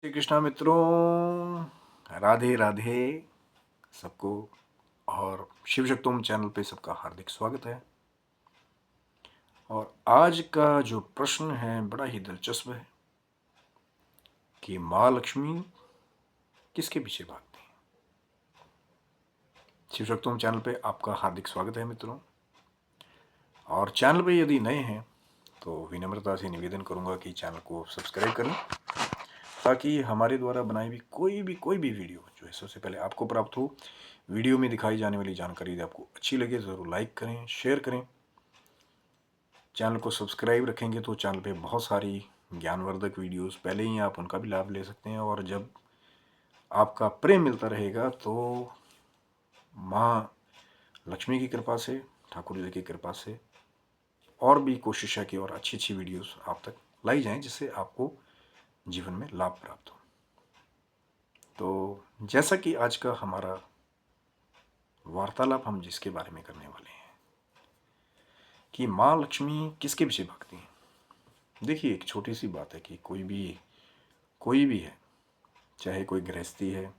श्री कृष्णा मित्रों, राधे राधे सबको। और शिव शक्तोम चैनल पे सबका हार्दिक स्वागत है। और आज का जो प्रश्न है बड़ा ही दिलचस्प है कि माँ लक्ष्मी किसके पीछे भागती है। शिव शक्तोम चैनल पे आपका हार्दिक स्वागत है मित्रों। और चैनल पे यदि नए हैं तो विनम्रता से निवेदन करूंगा कि चैनल को सब्सक्राइब करें, ताकि हमारे द्वारा बनाई हुई कोई भी वीडियो जो है सबसे पहले आपको प्राप्त हो। वीडियो में दिखाई जाने वाली जानकारी यदि आपको अच्छी लगे ज़रूर लाइक करें, शेयर करें। चैनल को सब्सक्राइब रखेंगे तो चैनल पे बहुत सारी ज्ञानवर्धक वीडियोस पहले ही आप उनका भी लाभ ले सकते हैं। और जब आपका प्रेम मिलता रहेगा तो माँ लक्ष्मी की कृपा से, ठाकुर जी की कृपा से और भी कोशिश है कि और अच्छी अच्छी वीडियोस आप तक लाई जाएं, जिससे आपको जीवन में लाभ प्राप्त हो। तो जैसा कि आज का हमारा वार्तालाप हम जिसके बारे में करने वाले हैं कि माँ लक्ष्मी किसके पीछे भागती हैं। देखिए, एक छोटी सी बात है कि कोई भी है, चाहे कोई गृहस्थी है,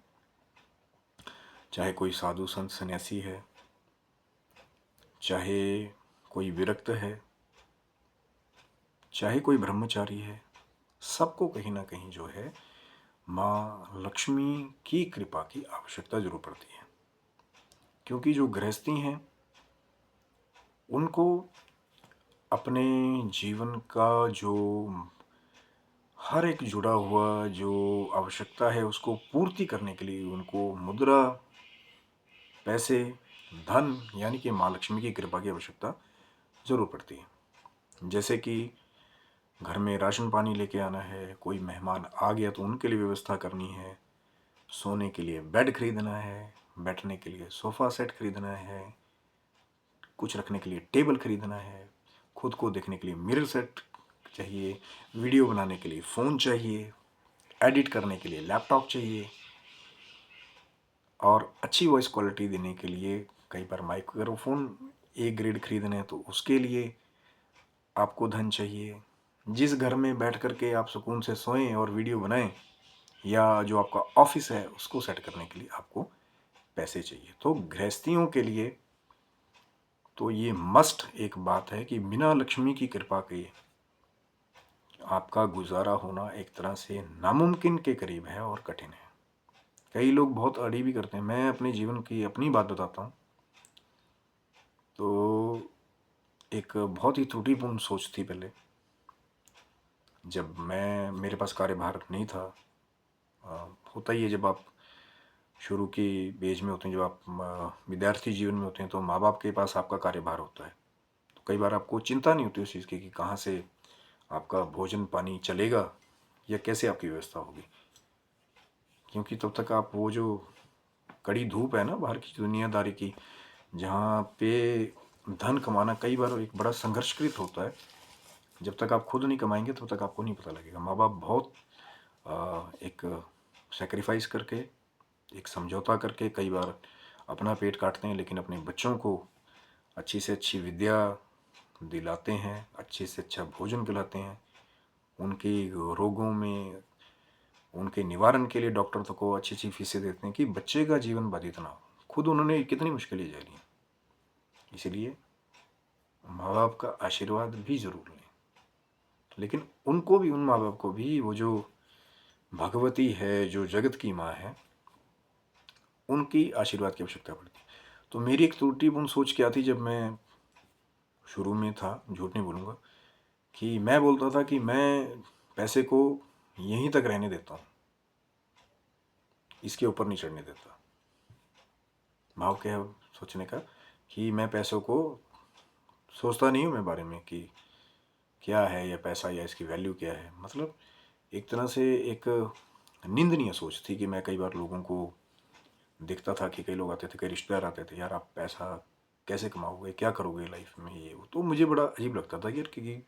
चाहे कोई साधु संत सन्यासी है, चाहे कोई विरक्त है, चाहे कोई ब्रह्मचारी है, सबको कहीं ना कहीं जो है माँ लक्ष्मी की कृपा की आवश्यकता जरूर पड़ती है। क्योंकि जो गृहस्थी हैं उनको अपने जीवन का जो हर एक जुड़ा हुआ जो आवश्यकता है उसको पूर्ति करने के लिए उनको मुद्रा, पैसे, धन यानी कि माँ लक्ष्मी की कृपा की आवश्यकता जरूर पड़ती है। जैसे कि घर में राशन पानी लेके आना है, कोई मेहमान आ गया तो उनके लिए व्यवस्था करनी है, सोने के लिए बेड खरीदना है, बैठने के लिए सोफ़ा सेट खरीदना है, कुछ रखने के लिए टेबल खरीदना है, खुद को देखने के लिए मिरर सेट चाहिए, वीडियो बनाने के लिए फ़ोन चाहिए, एडिट करने के लिए लैपटॉप चाहिए, और अच्छी वॉइस क्वालिटी देने के लिए कई बार माइक्रोफोन ए ग्रेड खरीदने हैं तो उसके लिए आपको धन चाहिए। जिस घर में बैठ कर के आप सुकून से सोएं और वीडियो बनाएं, या जो आपका ऑफिस है उसको सेट करने के लिए आपको पैसे चाहिए। तो गृहस्थियों के लिए तो ये मस्ट एक बात है कि बिना लक्ष्मी की कृपा के आपका गुजारा होना एक तरह से नामुमकिन के करीब है और कठिन है। कई लोग बहुत अड़ी भी करते हैं। मैं अपने जीवन की अपनी बात बताता हूँ। तो एक बहुत ही त्रुटिपूर्ण सोच थी पहले, जब मेरे पास कार्यभार नहीं था। होता ही है, जब आप शुरू की एज में होते हैं, जब आप विद्यार्थी जीवन में होते हैं तो माँ बाप के पास आपका कार्यभार होता है। तो कई बार आपको चिंता नहीं होती उस चीज़ की कि कहाँ से आपका भोजन पानी चलेगा या कैसे आपकी व्यवस्था होगी। क्योंकि तब तक आप वो जो कड़ी धूप है ना बाहर की दुनियादारी की, जहाँ पे धन कमाना कई बार एक बड़ा संघर्षकृत होता है। जब तक आप खुद नहीं कमाएंगे तब तक आपको नहीं पता लगेगा। माँ बाप बहुत एक सेक्रीफाइस करके, एक समझौता करके कई बार अपना पेट काटते हैं, लेकिन अपने बच्चों को अच्छी से अच्छी विद्या दिलाते हैं, अच्छे से अच्छा भोजन खिलाते हैं, उनके रोगों में उनके निवारण के लिए डॉक्टर तक को अच्छी अच्छी फीसें देते हैं कि बच्चे का जीवन बाधित ना हो। खुद उन्होंने कितनी मुश्किलें झेली हैं। इसलिए माँ बाप का आशीर्वाद भी ज़रूर लें, लेकिन उनको भी, उन माँ बाप को भी, वो जो भगवती है, जो जगत की माँ है, उनकी आशीर्वाद की आवश्यकता पड़ती है। तो मेरी एक त्रुटिपूर्ण सोच क्या थी, जब मैं शुरू में था, झूठ नहीं बोलूँगा, कि मैं बोलता था कि मैं पैसे को यहीं तक रहने देता हूँ, इसके ऊपर नहीं चढ़ने देता। भाव क्या है सोचने का कि मैं पैसों को सोचता नहीं हूँ मैं बारे में कि क्या है या पैसा या इसकी वैल्यू क्या है। मतलब एक तरह से एक निंदनीय सोच थी कि मैं कई बार लोगों को देखता था कि कई लोग आते थे, कई रिश्तेदार आते थे, यार आप पैसा कैसे कमाओगे, क्या करोगे लाइफ में, ये वो। तो मुझे बड़ा अजीब लगता था यार कि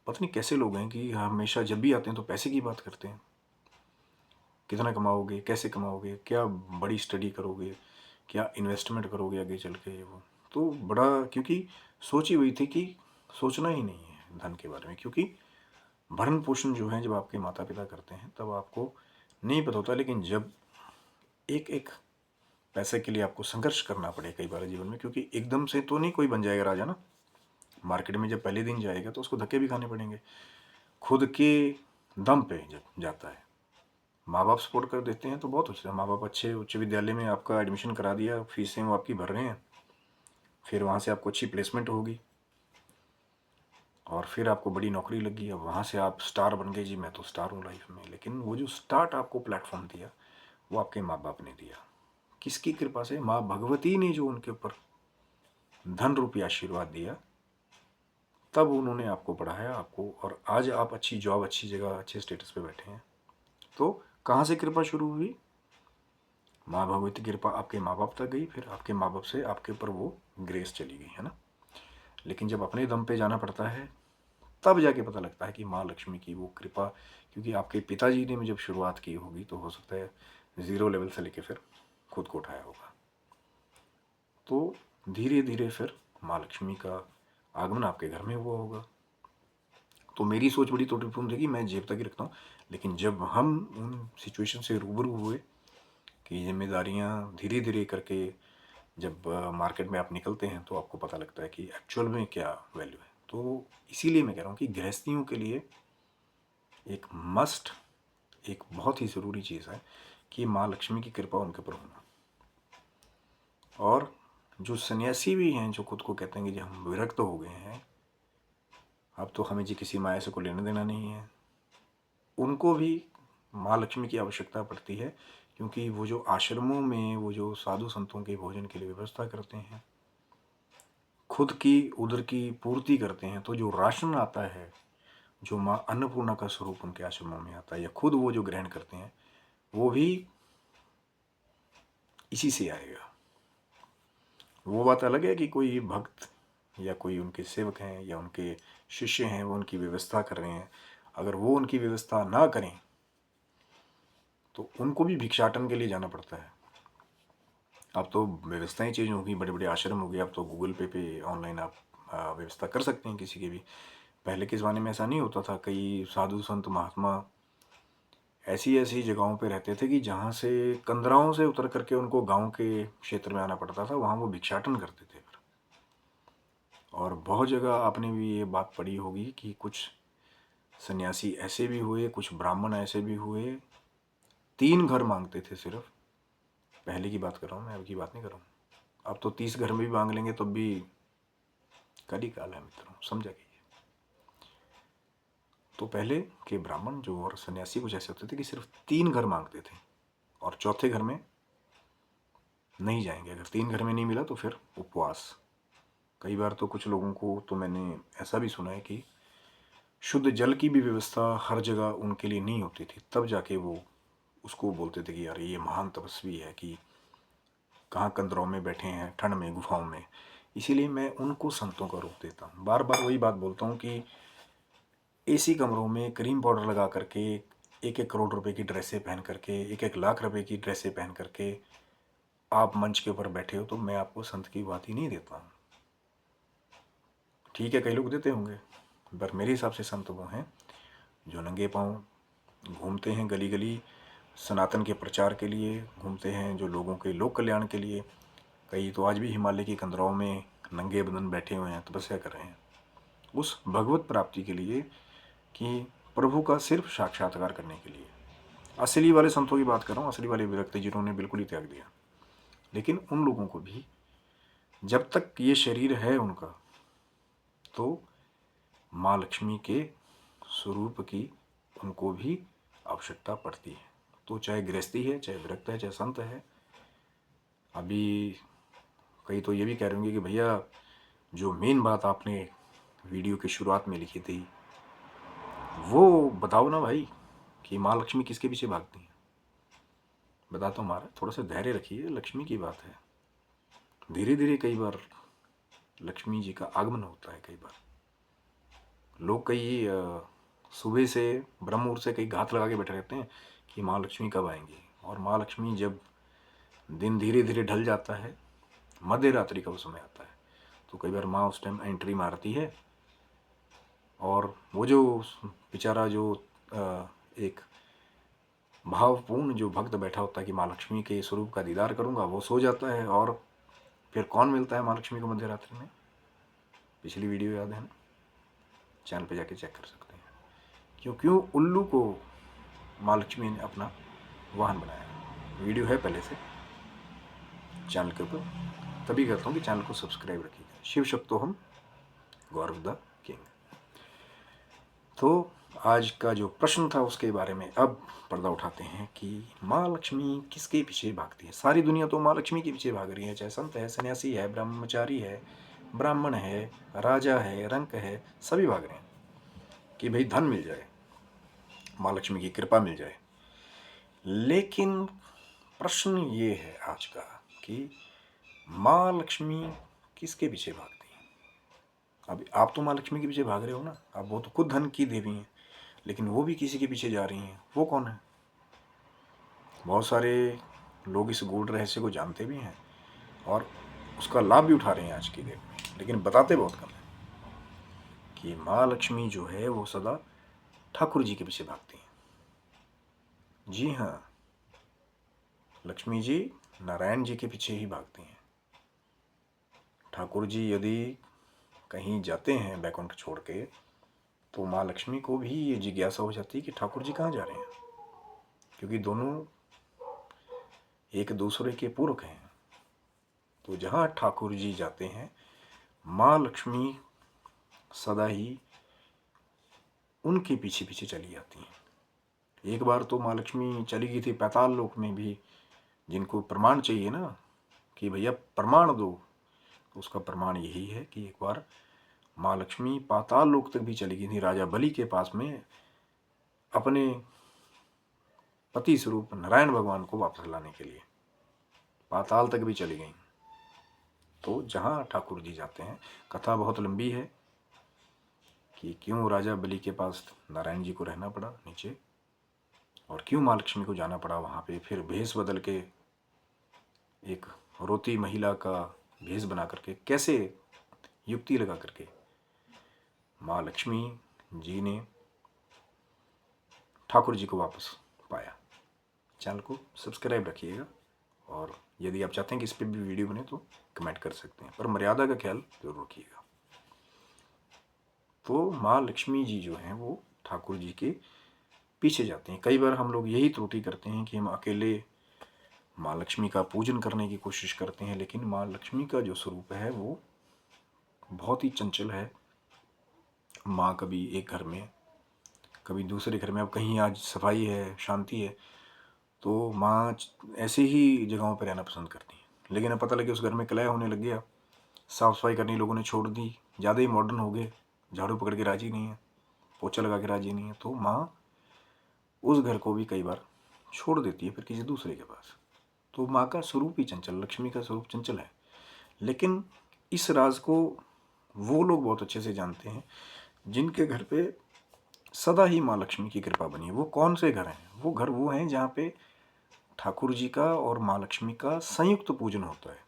पता नहीं कैसे लोग हैं कि हमेशा जब भी आते हैं तो पैसे की बात करते हैं। कितना कमाओगे, कैसे कमाओगे, क्या बड़ी स्टडी करोगे, क्या इन्वेस्टमेंट करोगे आगे चल के, ये वो। तो बड़ा, क्योंकि सोच ही वही थी कि सोचना ही नहीं है धन के बारे में। क्योंकि भरण पोषण जो है जब आपके माता पिता करते हैं तब आपको नहीं पता होता, लेकिन जब एक एक पैसे के लिए आपको संघर्ष करना पड़े कई बार जीवन में, क्योंकि एकदम से तो नहीं कोई बन जाएगा राजा ना। मार्केट में जब पहले दिन जाएगा तो उसको धक्के भी खाने पड़ेंगे। खुद के दम पे जब जाता है, माँ बाप सपोर्ट कर देते हैं तो बहुत अच्छा है। माँ बाप अच्छे उच्च विद्यालय में आपका एडमिशन करा दिया, फीसें वो आपकी भर रहे हैं, फिर वहाँ से आपको अच्छी प्लेसमेंट होगी और फिर आपको बड़ी नौकरी लगी, अब वहाँ से आप स्टार बन गए, जी मैं तो स्टार हूँ लाइफ में। लेकिन वो जो स्टार्ट आपको प्लेटफॉर्म दिया वो आपके माँ बाप ने दिया। किसकी कृपा से? माँ भगवती ने जो उनके ऊपर धन रूपी आशीर्वाद दिया, तब उन्होंने आपको पढ़ाया आपको, और आज आप अच्छी जॉब, अच्छी जगह, अच्छे स्टेटस पे बैठे हैं। तो कहाँ से कृपा शुरू हुई? माँ भगवती की कृपा आपके माँ बाप तक गई, फिर आपके माँ बाप से आपके ऊपर वो ग्रेस चली गई, है ना। लेकिन जब अपने दम पे जाना पड़ता है तब जाके पता लगता है कि माँ लक्ष्मी की वो कृपा, क्योंकि आपके पिताजी ने जब शुरुआत की होगी तो हो सकता है ज़ीरो लेवल से लेके फिर खुद को उठाया होगा। तो धीरे धीरे फिर माँ लक्ष्मी का आगमन आपके घर में हुआ होगा। तो मेरी सोच बड़ी त्रुटिपूर्ण थी कि मैं जेब तक ही रखता हूँ, लेकिन जब हम उन सिचुएशन से रूबरू हुए कि जिम्मेदारियाँ धीरे धीरे करके जब मार्केट में आप निकलते हैं तो आपको पता लगता है कि एक्चुअल में क्या वैल्यू है। तो इसीलिए मैं कह रहा हूँ कि गृहस्थियों के लिए एक मस्ट, एक बहुत ही ज़रूरी चीज़ है कि माँ लक्ष्मी की कृपा उनके ऊपर होना। और जो सन्यासी भी हैं जो खुद को कहते हैं कि जी हम विरक्त हो गए हैं, अब तो हमें जी किसी माया से कोई लेना देना नहीं है, उनको भी माँ लक्ष्मी की आवश्यकता पड़ती है, क्योंकि वो जो आश्रमों में वो जो साधु संतों के भोजन के लिए व्यवस्था करते हैं, खुद की उदर की पूर्ति करते हैं, तो जो राशन आता है, जो माँ अन्नपूर्णा का स्वरूप उनके आश्रमों में आता है, या खुद वो जो ग्रहण करते हैं, वो भी इसी से आएगा। वो बात अलग है कि कोई भक्त या कोई उनके सेवक हैं या उनके शिष्य हैं, वो उनकी व्यवस्था कर रहे हैं। अगर वो उनकी व्यवस्था ना करें तो उनको भी भिक्षाटन के लिए जाना पड़ता है। अब तो व्यवस्थाएं चेंज हो गई, बड़े बड़े आश्रम हो गए, अब तो गूगल पे ऑनलाइन आप व्यवस्था कर सकते हैं किसी की भी। पहले के ज़माने में ऐसा नहीं होता था। कई साधु संत महात्मा ऐसी ऐसी जगहों पे रहते थे कि जहाँ से कंदराओं से उतर करके उनको गांव के क्षेत्र में आना पड़ता था, वहाँ वो भिक्षाटन करते थे फिर। और बहुत जगह आपने भी ये बात पढ़ी होगी कि कुछ सन्यासी ऐसे भी हुए, कुछ ब्राह्मण ऐसे भी हुए, 3 घर मांगते थे सिर्फ। पहले की बात कर रहा हूँ मैं, अब की बात नहीं कर रहा हूँ। अब तो 30 घर में भी मांग लेंगे तब भी कली काल है मित्रों, समझा कीजिए। तो पहले के ब्राह्मण जो और सन्यासी कुछ ऐसे होते थे कि सिर्फ 3 घर मांगते थे, और चौथे घर में नहीं जाएंगे। अगर 3 घर में नहीं मिला तो फिर उपवास। कई बार तो कुछ लोगों को तो मैंने ऐसा भी सुना है कि शुद्ध जल की भी व्यवस्था हर जगह उनके लिए नहीं होती थी, तब जाके वो उसको बोलते थे कि यार ये महान तपस्वी है कि कहाँ कंदरों में बैठे हैं ठंड में गुफाओं में। इसीलिए मैं उनको संतों का रूप देता हूँ। बार बार वही बात बोलता हूँ कि एसी कमरों में क्रीम पाउडर लगा करके, 1-1 करोड़ रुपए की ड्रेसें पहन करके, 1-1 लाख रुपए की ड्रेसें पहन करके आप मंच के ऊपर बैठे हो, तो मैं आपको संत की बात ही नहीं देता हूँ। ठीक है, कई लोग देते होंगे, पर मेरे हिसाब से संत वो हैं जो नंगे पाँव घूमते हैं गली गली, सनातन के प्रचार के लिए घूमते हैं, जो लोगों के लोक कल्याण के लिए। कई तो आज भी हिमालय की कंदराओं में नंगे बदन बैठे हुए हैं, तपस्या कर रहे हैं उस भगवत प्राप्ति के लिए, कि प्रभु का सिर्फ साक्षात्कार करने के लिए। असली वाले संतों की बात कर रहा हूँ, असली वाले विरक्त जिन्होंने बिल्कुल ही त्याग दिया। लेकिन उन लोगों को भी जब तक ये शरीर है उनका, तो माँ लक्ष्मी के स्वरूप की उनको भी आवश्यकता पड़ती है। तो चाहे गृहस्थी है, चाहे विरक्त है, चाहे संत है। अभी कई तो ये भी कह रहे होंगे कि भैया जो मेन बात आपने वीडियो की शुरुआत में लिखी थी वो बताओ ना भाई, कि माँ लक्ष्मी किसके पीछे भागती हैं। बताता हूँ महाराज, थोड़ा सा धैर्य रखिए, लक्ष्मी की बात है। धीरे धीरे कई बार लक्ष्मी जी का आगमन होता है। कई बार लोग कई सुबह से ब्रह्म मुहूर्त से कई घात लगा के बैठे रहते हैं कि माँ लक्ष्मी कब आएंगी। और माँ लक्ष्मी जब दिन धीरे धीरे ढल जाता है, मध्य रात्रि का वो समय आता है, तो कई बार माँ उस टाइम एंट्री मारती है। और वो जो बेचारा जो एक भावपूर्ण जो भक्त बैठा होता है कि माँ लक्ष्मी के स्वरूप का दीदार करूँगा, वो सो जाता है। और फिर कौन मिलता है माँ लक्ष्मी को मध्य रात्रि में? पिछली वीडियो याद है ना, चैनल पे जाके चेक कर सकते हैं। क्यों उल्लू को माँ लक्ष्मी ने अपना वाहन बनाया। वीडियो है पहले से चैनल के ऊपर, तभी कहता हूँ कि चैनल को सब्सक्राइब रखिएगा। शिव शक्तो हम गौरव द किंग। तो आज का जो प्रश्न था उसके बारे में अब पर्दा उठाते हैं कि माँ लक्ष्मी किसके पीछे भागती है। सारी दुनिया तो माँ लक्ष्मी के पीछे भाग रही है, चाहे संत है, सन्यासी है, ब्रह्मचारी है, ब्राह्मण है, राजा है, रंक है, सभी भाग रहे हैं कि भाई धन मिल जाए, माँ लक्ष्मी की कृपा मिल जाए। लेकिन प्रश्न ये है आज का कि माँ लक्ष्मी किसके पीछे भागती है। अब आप तो माँ लक्ष्मी के पीछे भाग रहे हो ना, अब वो तो खुद धन की देवी हैं, लेकिन वो भी किसी के पीछे जा रही हैं। वो कौन है? बहुत सारे लोग इस गूढ़ रहस्य को जानते भी हैं और उसका लाभ भी उठा रहे हैं आज की डेट में, लेकिन बताते बहुत कम है कि माँ लक्ष्मी जो है वो सदा ठाकुर जी के पीछे भागती हैं। जी हाँ, लक्ष्मी जी नारायण जी के पीछे ही भागती हैं। ठाकुर जी यदि कहीं जाते हैं बैकुंठ छोड़ के, तो माँ लक्ष्मी को भी ये जिज्ञासा हो जाती है कि ठाकुर जी कहाँ जा रहे हैं, क्योंकि दोनों एक दूसरे के पूरक हैं। तो जहाँ ठाकुर जी जाते हैं, माँ लक्ष्मी सदा ही उनके पीछे पीछे चली जाती हैं। एक बार तो माँ लक्ष्मी चली गई थी पैताल लोक में भी, जिनको प्रमाण चाहिए ना कि भैया प्रमाण दो, तो उसका प्रमाण यही है कि एक बार माँ लक्ष्मी पाताल लोक तक भी चली गई थी राजा बलि के पास में, अपने पति स्वरूप नारायण भगवान को वापस लाने के लिए पाताल तक भी चली गई। तो जहाँ ठाकुर जी जाते हैं, कथा बहुत लंबी है कि क्यों राजा बलि के पास नारायण जी को रहना पड़ा नीचे, और क्यों माँ लक्ष्मी को जाना पड़ा वहाँ पे। फिर भेष बदल के एक रोती महिला का भेष बना करके, कैसे युक्ति लगा करके माँ लक्ष्मी जी ने ठाकुर जी को वापस पाया। चैनल को सब्सक्राइब रखिएगा, और यदि आप चाहते हैं कि इस पर भी वीडियो बने तो कमेंट कर सकते हैं, पर मर्यादा का ख्याल जरूर रखिएगा। तो माँ लक्ष्मी जी जो हैं वो ठाकुर जी के पीछे जाते हैं। कई बार हम लोग यही त्रुटि करते हैं कि हम अकेले माँ लक्ष्मी का पूजन करने की कोशिश करते हैं, लेकिन माँ लक्ष्मी का जो स्वरूप है वो बहुत ही चंचल है। माँ कभी एक घर में, कभी दूसरे घर में। अब कहीं आज सफाई है, शांति है, तो माँ ऐसे ही जगहों पर रहना पसंद करती हैं। लेकिन अब पता लगे उस घर में कलह होने लग गया, साफ़ सफाई करनी लोगों ने छोड़ दी, ज़्यादा ही मॉडर्न हो गए, झाड़ू पकड़ के राजी नहीं है, पोछा लगा के राजी नहीं है, तो माँ उस घर को भी कई बार छोड़ देती है फिर किसी दूसरे के पास। तो माँ का स्वरूप ही चंचल, लक्ष्मी का स्वरूप चंचल है। लेकिन इस राज को वो लोग बहुत अच्छे से जानते हैं जिनके घर पे सदा ही माँ लक्ष्मी की कृपा बनी है। वो कौन से घर हैं? वो घर वो हैं जहाँ पे ठाकुर जी का और माँ लक्ष्मी का संयुक्त पूजन होता है।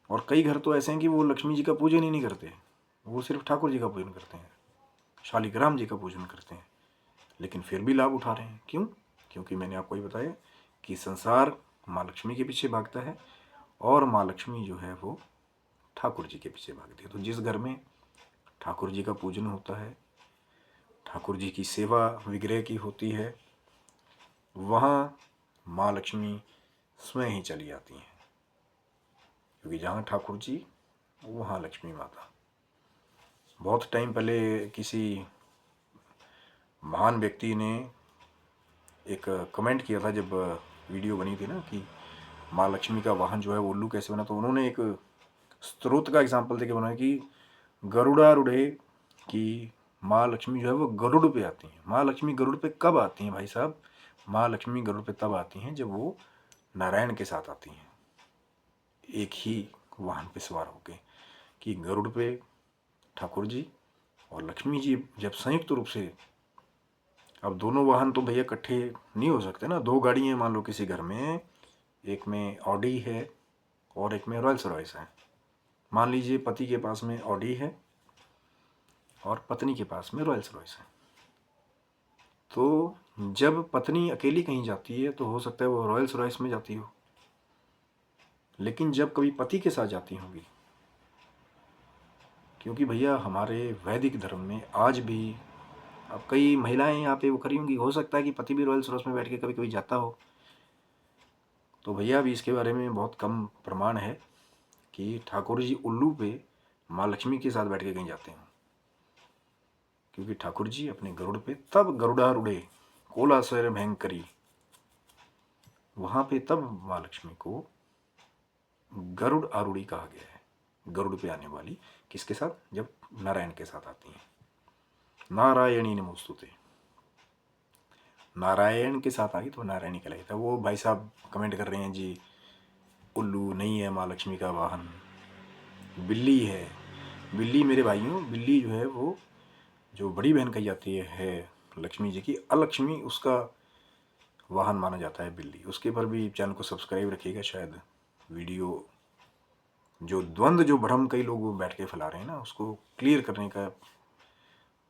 और कई घर तो ऐसे हैं कि वो लक्ष्मी जी का पूजन ही नहीं करते, वो सिर्फ ठाकुर जी का पूजन करते हैं, शालिग्राम जी का पूजन करते हैं, लेकिन फिर भी लाभ उठा रहे हैं। क्यों? क्योंकि मैंने आपको ये बताया कि संसार माँ लक्ष्मी के पीछे भागता है, और माँ लक्ष्मी जो है वो ठाकुर जी के पीछे भागती है। तो जिस घर में ठाकुर जी का पूजन होता है, ठाकुर जी की सेवा विग्रह की होती है, वहाँ माँ लक्ष्मी स्वयं ही चली आती हैं, क्योंकि जहाँ ठाकुर जी वहाँ लक्ष्मी माता। बहुत टाइम पहले किसी महान व्यक्ति ने एक कमेंट किया था, जब वीडियो बनी थी ना कि माँ लक्ष्मी का वाहन जो है वो उल्लू कैसे बना, तो उन्होंने एक स्रोत का एग्जाम्पल देके बनाया कि गरुड़ारूढ़े की माँ लक्ष्मी जो है वो गरुड़ पे आती हैं। माँ लक्ष्मी गरुड़ पे कब आती हैं भाई साहब? माँ लक्ष्मी गरुड़ पे तब आती हैं जब वो नारायण के साथ आती हैं, एक ही वाहन पे सवार होके। कि गरुड़ पे ठाकुर जी और लक्ष्मी जी जब संयुक्त रूप से, अब दोनों वाहन तो भैया इकट्ठे नहीं हो सकते ना। दो गाड़ी हैं मान लो किसी घर में, एक में ऑडी है और एक में रॉयल्स रॉयस है। मान लीजिए पति के पास में ऑडी है और पत्नी के पास में रॉयल्स रॉयस है, तो जब पत्नी अकेली कहीं जाती है तो हो सकता है वो रॉयल्स रॉयस में जाती हो, लेकिन जब कभी पति के साथ जाती होंगी, क्योंकि भैया हमारे वैदिक धर्म में आज भी, अब कई महिलाएं यहाँ पे वो खड़ी होंगी, हो सकता है कि पति भी रॉयल्स रॉयस में बैठ के कभी कभी जाता हो, तो भैया अभी इसके बारे में बहुत कम प्रमाण है कि ठाकुर जी उल्लू पे माँ लक्ष्मी के साथ बैठ के कहीं जाते हैं, क्योंकि ठाकुर जी अपने गरुड़ पे तब गरुड़ारूढ़े कोलासर भयंकरी, वहाँ पे तब माँ लक्ष्मी को गरुड़ आरूढ़ी कहा गया है। गरुड़ पे आने वाली किसके साथ? जब नारायण के साथ आती हैं। नारायणी नमोस्तुते, नारायण के साथ आ गई तो नारायणी कहलाई था। वो भाई साहब कमेंट कर रहे हैं जी उल्लू नहीं है माँ लक्ष्मी का वाहन, बिल्ली है। बिल्ली मेरे भाइयों, बिल्ली जो है वो जो बड़ी बहन कही जाती है लक्ष्मी जी की, अलक्ष्मी उसका वाहन माना जाता है बिल्ली। उसके पर भी चैनल को सब्सक्राइब रखिएगा, शायद वीडियो जो द्वंद्व जो भ्रम कई लोग बैठ के फैला रहे हैं ना, उसको क्लियर करने का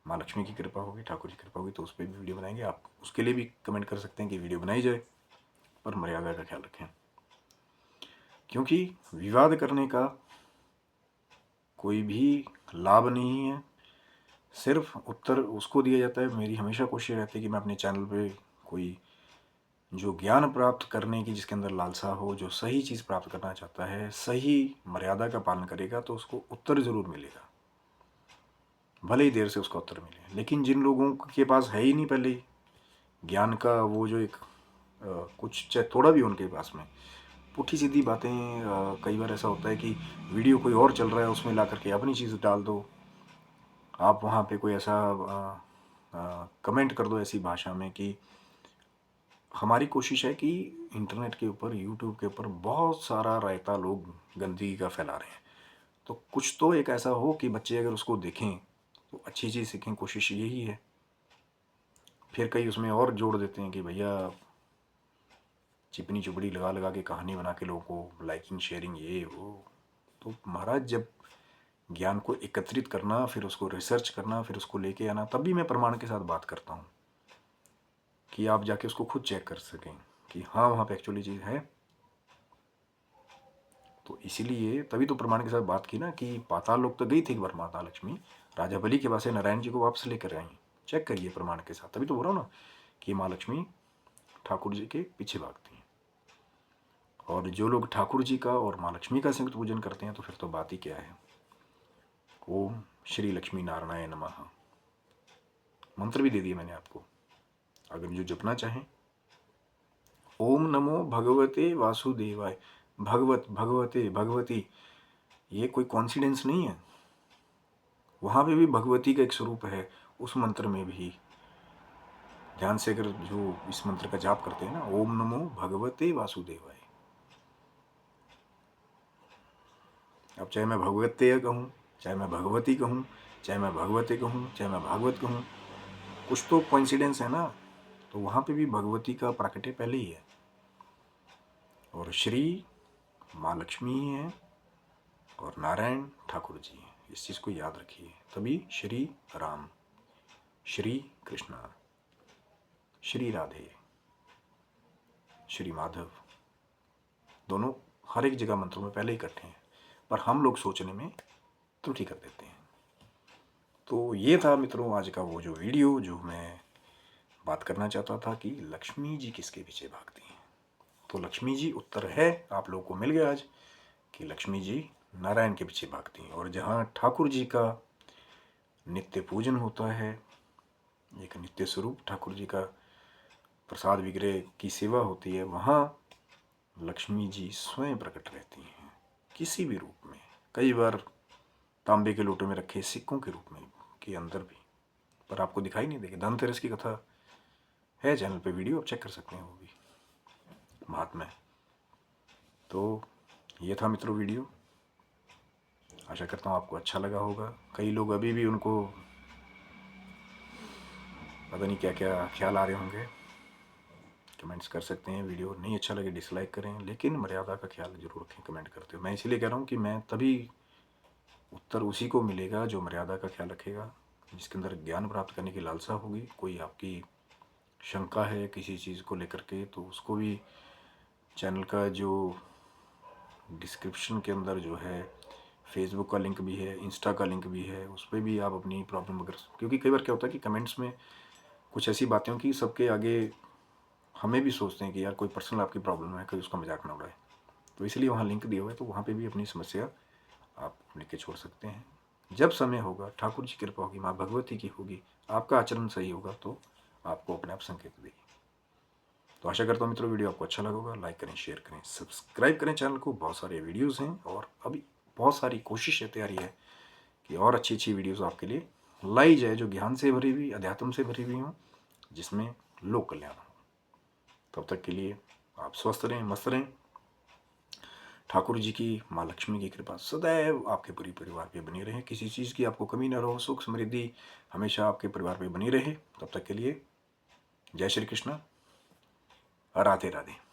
माँ लक्ष्मी की कृपा होगी, ठाकुर जी की कृपा होगी तो उस पर भी वीडियो बनाएंगे। आप उसके लिए भी कमेंट कर सकते हैं कि वीडियो बनाई जाए, पर मर्यादा का ख्याल रखें, क्योंकि विवाद करने का कोई भी लाभ नहीं है, सिर्फ उत्तर उसको दिया जाता है। मेरी हमेशा कोशिश रहती है कि मैं अपने चैनल पे कोई जो ज्ञान प्राप्त करने की जिसके अंदर लालसा हो, जो सही चीज़ प्राप्त करना चाहता है, सही मर्यादा का पालन करेगा तो उसको उत्तर ज़रूर मिलेगा, भले ही देर से उसका उत्तर मिले। लेकिन जिन लोगों के पास है ही नहीं पहले ही ज्ञान का वो जो एक कुछ चाहे थोड़ा भी उनके पास में पुठी सीधी बातें, कई बार ऐसा होता है कि वीडियो कोई और चल रहा है उसमें ला करके अपनी चीज़ डाल दो, आप वहाँ पे कोई ऐसा कमेंट कर दो ऐसी भाषा में कि हमारी कोशिश है कि इंटरनेट के ऊपर, यूट्यूब के ऊपर बहुत सारा रायता लोग गंदगी का फैला रहे हैं, तो कुछ तो एक ऐसा हो कि बच्चे अगर उसको देखें तो अच्छी चीज़ सीखें, कोशिश यही है। फिर कई उसमें और जोड़ देते हैं कि भैया चिपनी चुपड़ी लगा लगा के कहानी बना के लोगों को लाइकिंग शेयरिंग ये वो। तो महाराज जब ज्ञान को एकत्रित करना, फिर उसको रिसर्च करना, फिर उसको लेके आना, तब भी मैं प्रमाण के साथ बात करता हूँ कि आप जाके उसको खुद चेक कर सकें कि हाँ वहाँ पे एक्चुअली चीज़ है। तो इसीलिए तभी तो प्रमाण के साथ बात की ना कि पाताल लोक तो गई थी एक बार माता लक्ष्मी, राजा बलि के पास से नारायण जी को वापस लेकर आई। चेक करिए प्रमाण के साथ, तभी तो बोल रहा हूँ ना कि माँ लक्ष्मी ठाकुर जी के पीछे भागती हैं। और जो लोग ठाकुर जी का और माँ लक्ष्मी का संयुक्त पूजन करते हैं तो फिर तो बात ही क्या है। ओम श्री लक्ष्मी नारायण नमः मंत्र भी दे दिए मैंने आपको, अगर जो जपना चाहें। ओम नमो भगवते वासुदेवाय, भगवत भगवते भगवती, ये कोई कॉन्सिडेंस नहीं है, वहाँ पे भी भगवती का एक स्वरूप है। उस मंत्र में भी ध्यान से अगर जो इस मंत्र का जाप करते हैं ना, ओम नमो भगवते वासुदेवाय, अब चाहे मैं भगवते कहूँ, चाहे मैं भगवती कहूँ, चाहे मैं भगवते कहूँ, चाहे मैं भागवत कहूँ, कुछ तो कोइंसिडेंस है ना। तो वहाँ पे भी भगवती का प्राकट्य पहले ही है, और श्री माँ लक्ष्मी ही है और नारायण ठाकुर जी हैं। इस चीज़ को याद रखिए, तभी श्री राम, श्री कृष्णा, श्री राधे, श्री माधव, दोनों हर एक जगह मंत्रों में पहले ही इकट्ठे हैं, पर हम लोग सोचने में त्रुटि कर देते हैं। तो ये था मित्रों आज का वो जो वीडियो जो मैं बात करना चाहता था कि लक्ष्मी जी किसके पीछे भागती हैं। तो लक्ष्मी जी उत्तर है आप लोगों को मिल गया आज कि लक्ष्मी जी नारायण के पीछे भागती हैं। और जहाँ ठाकुर जी का नित्य पूजन होता है, एक नित्य स्वरूप ठाकुर जी का प्रसाद विग्रह की सेवा होती है, वहाँ लक्ष्मी जी स्वयं प्रकट रहती हैं किसी भी रूप में, कई बार तांबे के लोटे में रखे सिक्कों के रूप में के अंदर भी, पर आपको दिखाई नहीं देगी। धनतेरस की कथा है चैनल पे वीडियो, आप चेक कर सकते हैं, वो भी महात्मा है। तो ये था मित्रों वीडियो, आशा करता हूँ आपको अच्छा लगा होगा। कई लोग अभी भी उनको पता नहीं क्या क्या ख्याल आ रहे होंगे, कमेंट्स कर सकते हैं। वीडियो नहीं अच्छा लगे डिसलाइक करें, लेकिन मर्यादा का ख्याल जरूर रखें कमेंट करते हुए। मैं इसीलिए कह रहा हूँ कि मैं तभी उत्तर उसी को मिलेगा जो मर्यादा का ख्याल रखेगा, जिसके अंदर ज्ञान प्राप्त करने की लालसा होगी, कोई आपकी शंका है किसी चीज़ को लेकर के तो उसको भी चैनल का जो डिस्क्रिप्शन के अंदर जो है फेसबुक का लिंक भी है, इंस्टा का लिंक भी है, उस पर भी आप अपनी प्रॉब्लम अगर, क्योंकि कई बार क्या होता है कि कमेंट्स में कुछ ऐसी बातें हो कि सबके आगे हमें भी सोचते हैं कि यार कोई पर्सनल आपकी प्रॉब्लम है, कोई उसका मजाक ना उड़ाए, तो इसलिए वहाँ लिंक दिया हुआ है, तो वहाँ पे भी अपनी समस्या आप लिख के छोड़ सकते हैं। जब समय होगा, ठाकुर जी की कृपा होगी, माँ भगवती की होगी, आपका आचरण सही होगा तो आपको अपने आप संकेत देगी। तो आशा करता हूँ मित्रों वीडियो आपको अच्छा लगा होगा। लाइक करें, शेयर करें, सब्सक्राइब करें चैनल को। बहुत सारे वीडियोज़ हैं और अभी बहुत सारी कोशिश है, तैयारी है कि और अच्छी अच्छी वीडियोज़ आपके लिए लाई जाए, जो ज्ञान से भरी हुई, अध्यात्म से भरी हुई हों, जिसमें लोक कल्याण हो। तब तक के लिए आप स्वस्थ रहें, मस्त रहें। ठाकुर जी की, माँ लक्ष्मी की कृपा सदैव आपके पूरे परिवार पे बनी रहे। किसी चीज़ की आपको कमी न रहो, सुख समृद्धि हमेशा आपके परिवार पे बनी रहे। तब तक के लिए जय श्री कृष्ण, राधे राधे।